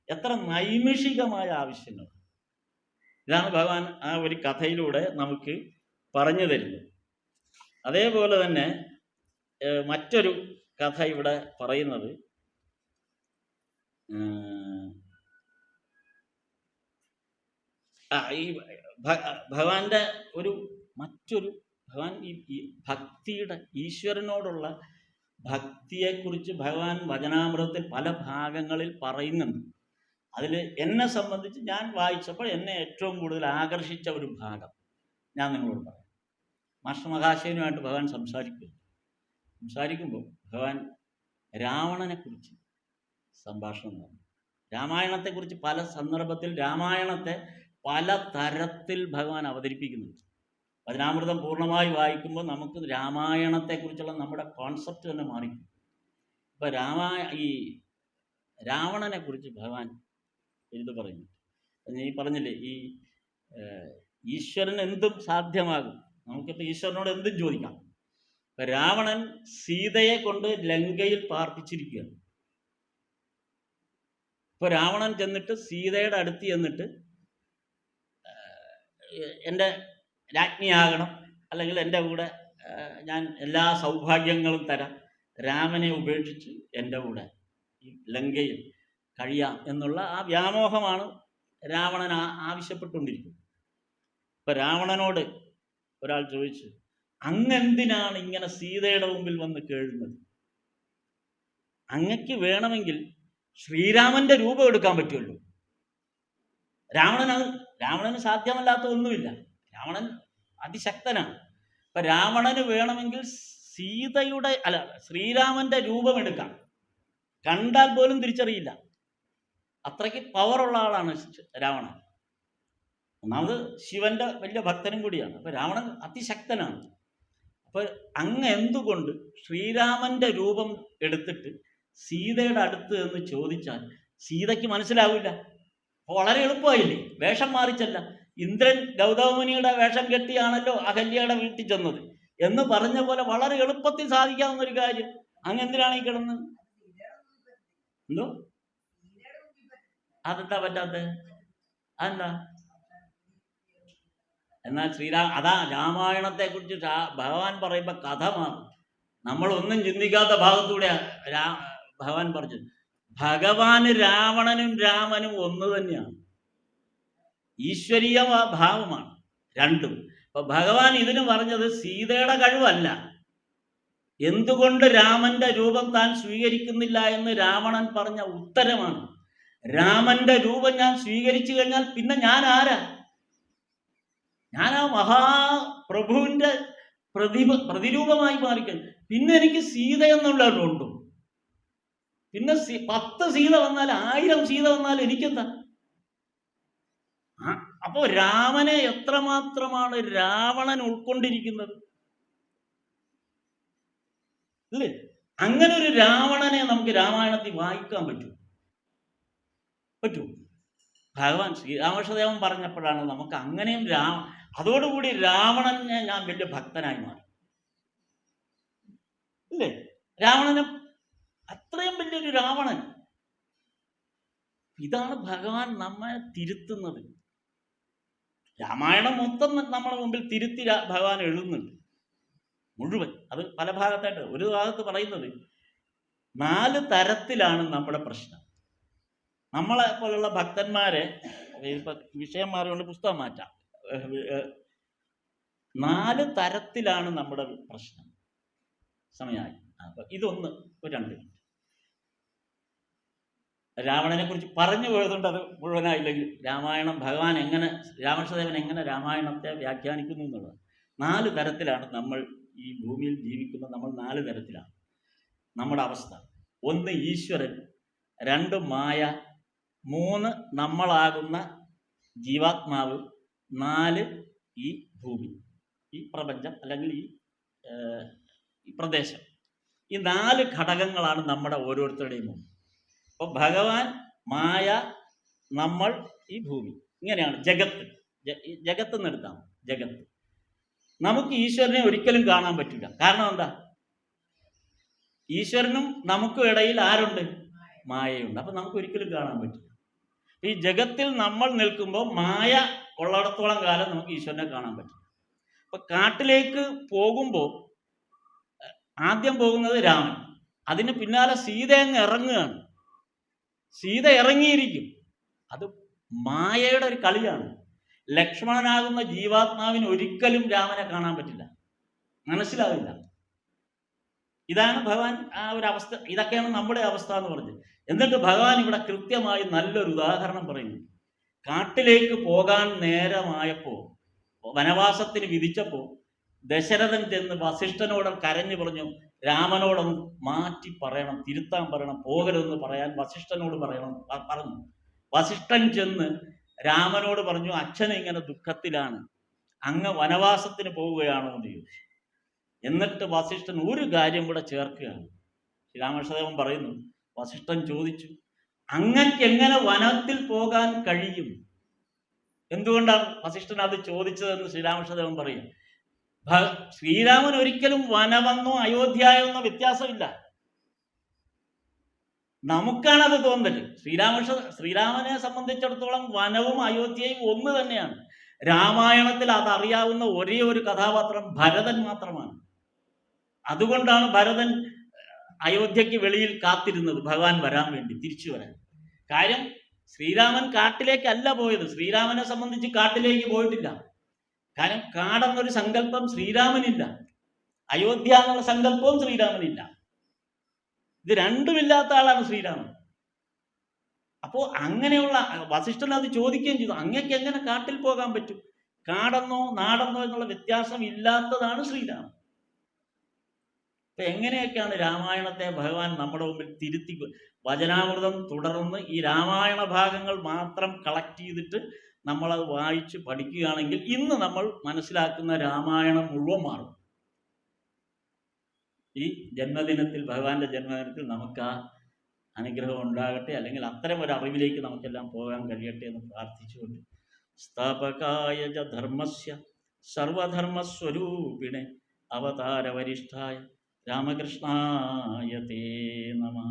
എത്ര നൈമിഷികമായ ആവശ്യങ്ങൾ. ഇതാണ് ഭഗവാൻ ആ ഒരു കഥയിലൂടെ നമുക്ക് പറഞ്ഞു തരുന്നത്. അതേപോലെ തന്നെ മറ്റൊരു കഥ ഇവിടെ പറയുന്നത് ഈ ഭഗവാന്റെ മറ്റൊരു ഭഗവാൻ ഈ ഭക്തിയുടെ, ഈശ്വരനോടുള്ള ഭക്തിയെക്കുറിച്ച് ഭഗവാൻ വചനാമൃതത്തിൽ പല ഭാഗങ്ങളിൽ പറയുന്നുണ്ട്. അതിൽ എന്നെ സംബന്ധിച്ച് ഞാൻ വായിച്ചപ്പോൾ എന്നെ ഏറ്റവും കൂടുതൽ ആകർഷിച്ച ഒരു ഭാഗം ഞാൻ നിങ്ങളോട് പറയാം. മാസ്റ്റർ മഹാശയനുമായിട്ട് ഭഗവാൻ സംസാരിക്കുമ്പോൾ ഭഗവാൻ രാവണനെക്കുറിച്ച് സംഭാഷണം നടന്നു. രാമായണത്തെക്കുറിച്ച് പല സന്ദർഭത്തിൽ രാമായണത്തെ പല തരത്തിൽ ഭഗവാൻ അവതരിപ്പിക്കുന്നുണ്ട്. വചനാമൃതം പൂർണ്ണമായി വായിക്കുമ്പോൾ നമുക്ക് രാമായണത്തെക്കുറിച്ചുള്ള നമ്മുടെ കോൺസെപ്റ്റ് തന്നെ മാറിക്കും. ഇപ്പം ഈ രാവണനെക്കുറിച്ച് ഭഗവാൻ എഴുതി പറയുന്നു. ഈ പറഞ്ഞില്ലേ, ഈ ഈശ്വരൻ എന്തും സാധ്യമാകും, നമുക്കിപ്പോൾ ഈശ്വരനോട് എന്തും ചോദിക്കാം. ഇപ്പം രാവണൻ സീതയെ കൊണ്ട് ലങ്കയിൽ പാർപ്പിച്ചിരിക്കുകയാണ്. ഇപ്പോൾ രാവണൻ ചെന്നിട്ട് സീതയുടെ അടുത്ത് ചെന്നിട്ട് എൻ്റെ രാജ്ഞിയാകണം, അല്ലെങ്കിൽ എൻ്റെ കൂടെ ഞാൻ എല്ലാ സൗഭാഗ്യങ്ങളും തരാം, രാമനെ ഉപേക്ഷിച്ച് എൻ്റെ കൂടെ ഈ ലങ്കയിൽ കഴിയാം എന്നുള്ള ആ വ്യാമോഹമാണ് രാവണൻ ആവശ്യപ്പെട്ടുകൊണ്ടിരിക്കുന്നത്. ഇപ്പം രാവണനോട് ഒരാൾ ചോദിച്ചു, അങ്ങെന്തിനാണ് ഇങ്ങനെ സീതയുടെ മുമ്പിൽ വന്ന് കേഴുന്നത്? അങ്ങക്ക് ശ്രീരാമന്റെ രൂപം എടുക്കാൻ പറ്റുമല്ലോ. രാവണന് സാധ്യമല്ലാത്ത ഒന്നുമില്ല, രാവണൻ അതിശക്തനാണ്. അപ്പൊ രാവണന് വേണമെങ്കിൽ ശ്രീരാമന്റെ രൂപം എടുക്കാം, കണ്ടാൽ പോലും തിരിച്ചറിയില്ല, അത്രയ്ക്ക് പവറുള്ള ആളാണ് രാവണൻ. ഒന്നാമത് ശിവന്റെ വലിയ ഭക്തനും കൂടിയാണ്. അപ്പൊ രാവണൻ അതിശക്തനാണ്. അപ്പൊ അങ്ങ് എന്തുകൊണ്ട് ശ്രീരാമന്റെ രൂപം എടുത്തിട്ട് സീതയുടെ അടുത്ത് എന്ന് ചോദിച്ചാൽ സീതയ്ക്ക് മനസ്സിലാവില്ല. വളരെ എളുപ്പമായില്ലേ, വേഷം മാറിച്ചല്ല. ഇന്ദ്രൻ ഗൗതമമുനിയുടെ വേഷം കെട്ടിയാണല്ലോ അഹല്യയുടെ വീട്ടിൽ ചെന്നത് എന്ന് പറഞ്ഞ പോലെ വളരെ എളുപ്പത്തിൽ സാധിക്കാവുന്ന ഒരു കാര്യം. അങ്ങെന്തിനാണ് ഈ കിടന്നത്? എന്തോ അതെന്താ പറ്റാത്തത്? അതെന്താ? എന്നാൽ അതാ രാമായണത്തെ കുറിച്ച് ഭഗവാൻ പറയുമ്പോ കഥ മാറും. നമ്മളൊന്നും ചിന്തിക്കാത്ത ഭാഗത്തൂടെ ഭഗവാൻ പറഞ്ഞത്. ഭഗവാന് രാവണനും രാമനും ഒന്ന് തന്നെയാണ്, ഈശ്വരീയ ഭാവമാണ് രണ്ടും. അപ്പൊ ഭഗവാൻ ഇതിന് പറഞ്ഞത് സീതയുടെ കഴിവല്ല, എന്തുകൊണ്ട് രാമന്റെ രൂപം താൻ സ്വീകരിക്കുന്നില്ല എന്ന് രാവണൻ പറഞ്ഞ ഉത്തരമാണ്. രാമന്റെ രൂപം ഞാൻ സ്വീകരിച്ചു കഴിഞ്ഞാൽ പിന്നെ ഞാൻ ആരാ? ഞാൻ ആ മഹാപ്രഭുവിന്റെ പ്രതിരൂപമായി മാറിക്കഴിഞ്ഞു. പിന്നെ എനിക്ക് സീത എന്നുള്ളതുണ്ടോ? പിന്നെ 10 സീത വന്നാൽ 1000 സീത വന്നാൽ എനിക്കെന്താ? അപ്പോ രാമനെ എത്രമാത്രമാണ് രാവണൻ ഉൾക്കൊണ്ടിരിക്കുന്നത് അല്ലേ? അങ്ങനെ ഒരു രാവണനെ നമുക്ക് രാമായണത്തിൽ വായിക്കാൻ പറ്റൂ? ഭഗവാൻ ശ്രീരാമകൃഷ്ണദേവൻ പറഞ്ഞപ്പോഴാണ് നമുക്ക് അങ്ങനെയും അതോടുകൂടി രാവണനെ ഞാൻ വലിയ ഭക്തനായി മാറി അല്ലേ? രാവണനെ അത്രയും വലിയൊരു രാവണൻ. ഇതാണ് ഭഗവാൻ നമ്മെ തിരുത്തുന്നത്. രാമായണം മൊത്തം നമ്മുടെ മുമ്പിൽ തിരുത്തി ഭഗവാൻ എഴുതുന്നുണ്ട് മുഴുവൻ. അത് പല ഭാഗത്തായിട്ട്. ഒരു ഭാഗത്ത് പറയുന്നത് 4 തരത്തിലാണ് നമ്മുടെ പ്രശ്നം. നമ്മളെ പോലുള്ള ഭക്തന്മാരെ, ഇപ്പൊ വിഷയം മാറിക്കൊണ്ട് പുസ്തകം മാറ്റാം, 4 തരത്തിലാണ് നമ്മുടെ പ്രശ്നം. സമയമായി. അപ്പൊ ഇതൊന്ന് 2 രാവണനെ കുറിച്ച് പറഞ്ഞു പോയതുകൊണ്ട് അത് മുഴുവനായില്ലെങ്കിൽ രാമായണം ഭഗവാൻ രാമകൃഷ്ണദേവൻ എങ്ങനെ രാമായണത്തെ വ്യാഖ്യാനിക്കുന്നു എന്നുള്ളത്. 4 തരത്തിലാണ് നമ്മൾ ഈ ഭൂമിയിൽ ജീവിക്കുന്ന. നമ്മൾ 4 തരത്തിലാണ് നമ്മുടെ അവസ്ഥ. 1 ഈശ്വരൻ, 2 മായ, 3 നമ്മളാകുന്ന ജീവാത്മാവ്, 4 ഈ ഭൂമി, ഈ പ്രപഞ്ചം അല്ലെങ്കിൽ ഈ പ്രദേശം. ഈ 4 ഘടകങ്ങളാണ് നമ്മുടെ ഓരോരുത്തരുടെയും മുമ്പ്. അപ്പോൾ ഭഗവാൻ, മായ, നമ്മൾ, ഈ ഭൂമി, ഇങ്ങനെയാണ് ജഗത്ത്. ജഗത്ത് എന്നെടുത്താൽ ജഗത്ത്. നമുക്ക് ഈശ്വരനെ ഒരിക്കലും കാണാൻ പറ്റില്ല. കാരണം എന്താ? ഈശ്വരനും നമുക്കും ഇടയിൽ ആരുണ്ട്? മായയുണ്ട്. അപ്പം നമുക്ക് ഒരിക്കലും കാണാൻ പറ്റില്ല. ഈ ജഗത്തിൽ നമ്മൾ നിൽക്കുമ്പോൾ മായ ഉള്ളിടത്തോളം കാലം നമുക്ക് ഈശ്വരനെ കാണാൻ പറ്റില്ല. അപ്പം കാട്ടിലേക്ക് പോകുമ്പോൾ ആദ്യം പോകുന്നത് രാമൻ, അതിന് പിന്നാലെ സീത അങ്ങ് ഇറങ്ങുകയാണ്. സീത ഇറങ്ങിയിരിക്കും. അത് മായയുടെ ഒരു കളിയാണ്. ലക്ഷ്മണനാകുന്ന ജീവാത്മാവിന് ഒരിക്കലും രാമനെ കാണാൻ പറ്റില്ല, മനസ്സിലാവില്ല. ഇതാണ് ഭഗവാൻ ആ ഒരു അവസ്ഥ. ഇതൊക്കെയാണ് നമ്മുടെ അവസ്ഥ എന്ന് പറഞ്ഞത്. എന്നിട്ട് ഭഗവാൻ ഇവിടെ കൃത്യമായി നല്ലൊരു ഉദാഹരണം പറയുന്നു. കാട്ടിലേക്ക് പോകാൻ നേരമായപ്പോൾ, വനവാസത്തിന് വിധിച്ചപ്പോൾ ദശരഥൻ ചെന്ന് വസിഷ്ഠനോട് കരഞ്ഞു പറഞ്ഞു, രാമനോടൊന്ന് മാറ്റി പറയണം, തിരുത്താൻ പറയണം, പോകരുതെന്ന് പറയാൻ വസിഷ്ഠനോട് പറഞ്ഞു. വസിഷ്ഠൻ ചെന്ന് രാമനോട് പറഞ്ഞു, അച്ഛൻ ഇങ്ങനെ ദുഃഖത്തിലാണ്, അങ്ങ് വനവാസത്തിന് പോവുകയാണോ എന്ന് ചോദിച്ചു. എന്നിട്ട് വസിഷ്ഠൻ ഒരു കാര്യം കൂടെ ചേർക്കുകയാണ്. ശ്രീരാമകൃഷ്ണദേവൻ പറയുന്നു, വസിഷ്ഠൻ ചോദിച്ചു, അങ്ങക്ക് എങ്ങനെ വനത്തിൽ പോകാൻ കഴിയും? എന്തുകൊണ്ടാണ് വസിഷ്ഠൻ അത് ചോദിച്ചതെന്ന് ശ്രീരാമകൃഷ്ണദേവൻ പറയും. ശ്രീരാമൻ ഒരിക്കലും വനമെന്നോ അയോധ്യയെന്നോ വ്യത്യാസമില്ല. നമുക്കാണത് തോന്നല്. ശ്രീരാമനെ സംബന്ധിച്ചിടത്തോളം വനവും അയോധ്യയും ഒന്ന് തന്നെയാണ്. രാമായണത്തിൽ അതറിയാവുന്ന ഒരേ ഒരു കഥാപാത്രം ഭരതൻ മാത്രമാണ്. അതുകൊണ്ടാണ് ഭരതൻ അയോധ്യയ്ക്ക് വെളിയിൽ കാത്തിരുന്നത്, ഭഗവാൻ വരാൻ വേണ്ടി, തിരിച്ചു വരാൻ. കാര്യം ശ്രീരാമൻ കാട്ടിലേക്കല്ല പോയത്. ശ്രീരാമനെ സംബന്ധിച്ച് കാട്ടിലേക്ക് പോയിട്ടില്ല. കാരണം കാടെന്നൊരു സങ്കല്പം ശ്രീരാമനില്ല, അയോധ്യ എന്നുള്ള സങ്കല്പവും ശ്രീരാമനില്ല. ഇത് രണ്ടുമില്ലാത്ത ആളാണ് ശ്രീരാമൻ. അപ്പോൾ അങ്ങനെയുള്ള വസിഷ്ഠൻ അത് ചോദിക്കുകയും ചെയ്തു, അങ്ങക്ക് എങ്ങനെ കാട്ടിൽ പോകാൻ പറ്റും? കാടെന്നോ നാടെന്നോ എന്നുള്ള വ്യത്യാസം ഇല്ലാത്തതാണ് ശ്രീരാമൻ. അപ്പൊ എങ്ങനെയൊക്കെയാണ് രാമായണത്തെ ഭഗവാൻ നമ്മുടെ മുമ്പിൽ തിരുത്തി, വചനാമൃതം തുടർന്ന് ഈ രാമായണ ഭാഗങ്ങൾ മാത്രം കളക്ട് ചെയ്തിട്ട് നമ്മളത് വായിച്ച് പഠിക്കുകയാണെങ്കിൽ ഇന്ന് നമ്മൾ മനസ്സിലാക്കുന്ന രാമായണം മുഴുവൻ മാറും. ഈ ജന്മദിനത്തിൽ, ഭഗവാന്റെ ജന്മദിനത്തിൽ നമുക്ക് ആ അനുഗ്രഹം ഉണ്ടാകട്ടെ, അല്ലെങ്കിൽ അത്തരം ഒരു അറിവിലേക്ക് നമുക്കെല്ലാം പോകാൻ കഴിയട്ടെ എന്ന് പ്രാർത്ഥിച്ചുകൊണ്ട്, സ്ഥാപകായ ധർമ്മസ്യ സർവധർമ്മസ്വരൂപിണെ അവതാരവരിഷ്ഠായ രാമകൃഷ്ണായ തേ നമഃ.